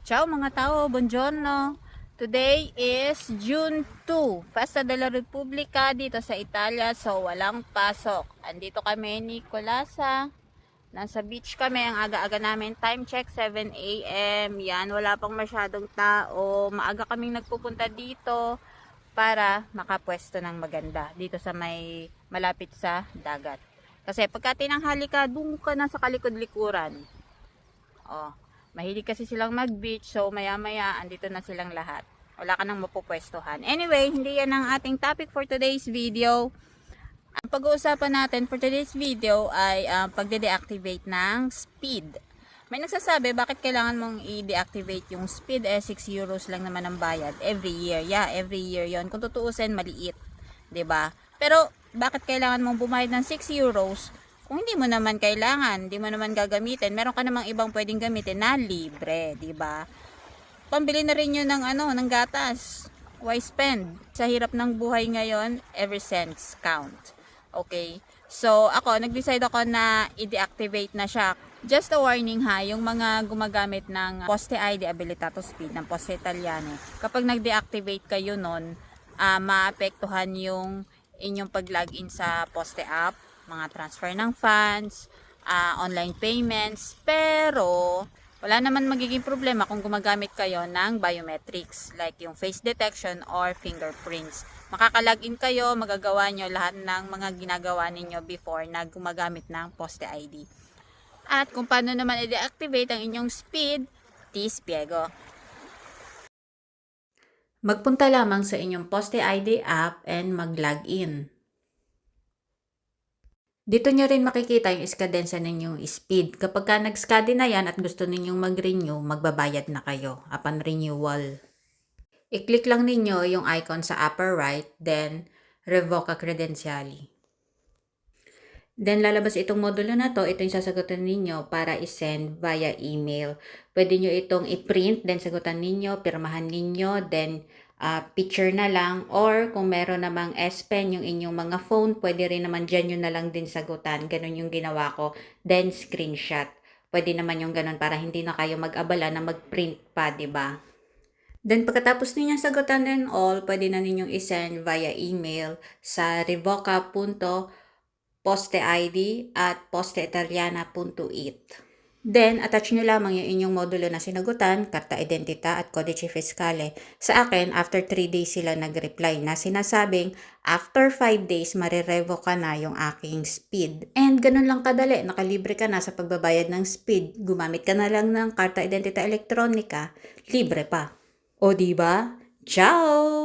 Ciao mga tao, buongiorno. Today is June 2, Festa della Repubblica dito sa Italia, so walang pasok. Andito kami ni Colasa. Nasa beach kami, ang aga-aga namin. Time check 7 a.m. Yan, wala pang masyadong tao. Maaga kaming nagpupunta dito para makapwesto ng maganda dito sa may malapit sa dagat. Kasi pagka tinanghali ka, doon ka na sa kalikod-likuran. Oh, mahilig kasi silang mag-beach, so maya-maya andito na silang lahat. Wala ka nang mapupwestuhan. Anyway, hindi yan ang ating topic for today's video. Ang pag-uusapan natin for today's video ay pagde-deactivate ng speed. May nagsasabi, bakit kailangan mong i-deactivate yung speed? 6 euros lang naman ang bayad every year. Yeah, every year yon. Kung tutuusin, maliit. 'Di ba? Pero, bakit kailangan mong bumayad ng 6 euros? Kung hindi mo naman kailangan, hindi mo naman gagamitin, meron ka namang ibang pwedeng gamitin na libre, 'di ba? Pambili na rin 'yun ng ng gatas. Why spend? Sa hirap ng buhay ngayon, every cents count. Okay? So, nag-decide ako na i-deactivate na siya. Just a warning ha, yung mga gumagamit ng Poste ID Abilitato Speed ng Poste Italiane, kapag nag-deactivate kayo nun, maapektuhan yung inyong pag-login sa Poste app, mga transfer ng funds, online payments, pero wala naman magiging problema kung gumagamit kayo ng biometrics like yung face detection or fingerprints. Makaka-login kayo, magagawa nyo lahat ng mga ginagawa ninyo before na gumagamit ng Poste ID. At kung paano naman i-deactivate ang inyong speed, ti spiego. Magpunta lamang sa inyong Poste ID app and mag-login. Dito nyo rin makikita yung iskadensa ninyong speed. Kapag ka nag-skadi na yan at gusto ninyong mag-renew, magbabayad na kayo upon renewal. I-click lang ninyo yung icon sa upper right, then revoke a credentiali. Then lalabas itong modulo na to, ito yung sasagutan ninyo para i-send via email. Pwede nyo itong i-print, then sagutan ninyo, pirmahan ninyo, then picture na lang, or kung meron namang S Pen yung inyong mga phone, pwede rin naman dyan yun na lang din sagutan. Ganun yung ginawa ko. Then screenshot. Pwede naman yung ganun para hindi na kayo mag-abala na mag-print pa, ba diba? Then pagkatapos ninyong sagutan and all, pwede na ninyong i-send via email sa revoca.posteid@posteitaliana.it. Then, attach nyo lamang yung inyong modulo na sinagutan, karta identita at codice fiscale. Sa akin, after 3 days sila nag-reply na sinasabing, after 5 days, marirevoke ka na yung aking speed. And ganun lang kadali, nakalibre ka na sa pagbabayad ng speed. Gumamit ka na lang ng karta identita elektronika, libre pa. O diba? Ciao!